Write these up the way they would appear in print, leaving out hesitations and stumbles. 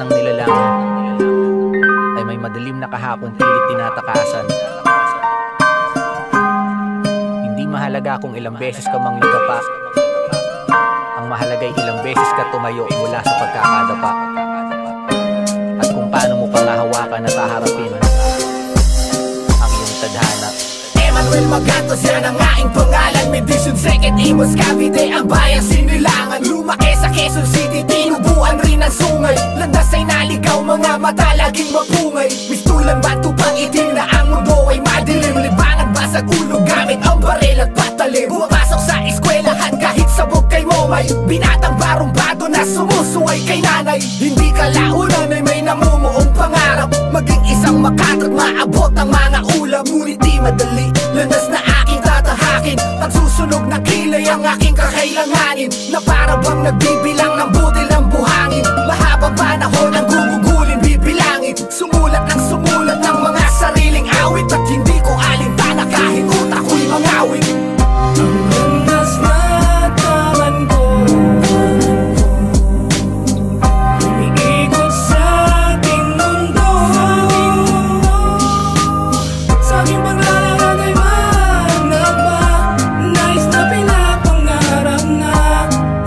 ng nilalang ay may madilim na kahapon pilit tinatakasan. Hindi mahalaga kung ilang beses ka mang nagapa, ang mahalaga'y ilang beses ka tumayo mula sa pagkakadapa, at kung paano mo pangahawakan at haharapin ang iyong tadhana. Emmanuel Magantos, yan ang aking pangalan. Medisyon second Imos Cavite, ang bayang sinilangan. Lumaki sa Quezon City, tinubuan rin ang sungay. Landas ay naligaw, mga mata laging mapungay. Mistulang bato pang itim na ang mundo ay madilim. Libangan basag ulo gamit ang baril at patalim. Pumapasok sa eskwelahan kahit sabog kay momay. Binatang barumbado na sumusuway kay nanay. Hindi kalaunan ay may namumuong pangarap, maging isang makatot, maabot ang mga ulap. Ngunit di madali, landas na aking tatahakin. Pagsusunog na kilay ang aking kakailanganin, na para bang nagbibilang ng butil ng buhangin. Mahabang panahon ang gugugulin, bibilangin. Sumulat ng mga sariling awit, at hindi ko alintana kahit utak ko'y mangawit. Ang landas na tangan ko, umiikot sa aking mundo. Sa aking paglalakad ay mahanap ba, nais na pinapangarap na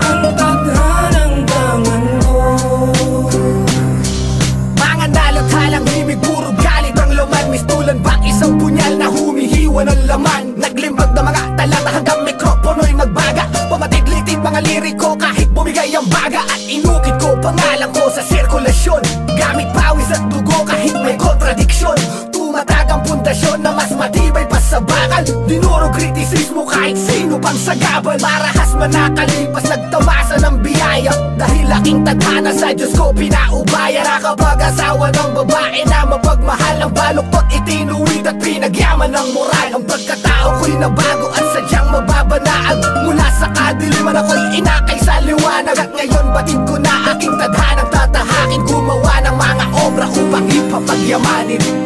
ang tadhanang tangan ko. Mga nalathalang himig, puro galit ang laman. Mistulan bang isang punyal na humihiwa ng laman. Naglimbag na mga talata hanggang mikropono'y magbaga. Pamatid-litid mga liriko kahit bumigay ang baga. At inukit ko pangalan ko sa sirkulasyon, gamit pawis at dugo kahit may kontradiksyon. Tumatag ang pundasyon na mas matibay pa sa bakal. Dinuro kritisismo kahit sino pang sagabal. Marahas man nakalipas, nagtamasa ng biyaya, dahil aking tadhana sa Diyos ko pinaubaya. Nakapag-asawa ng babae na mapagmahal, ang baluktot itinuwid at pinagyaman ng moral. Ang pagkatao ko'y nabago at sadyang mababanaan. Mula sa kadiliman ako'y inakay sa liwanag, at ngayon batid ko na aking tadhanang tatahakin. Gumawa ng mga obra upang ipapagyamanin.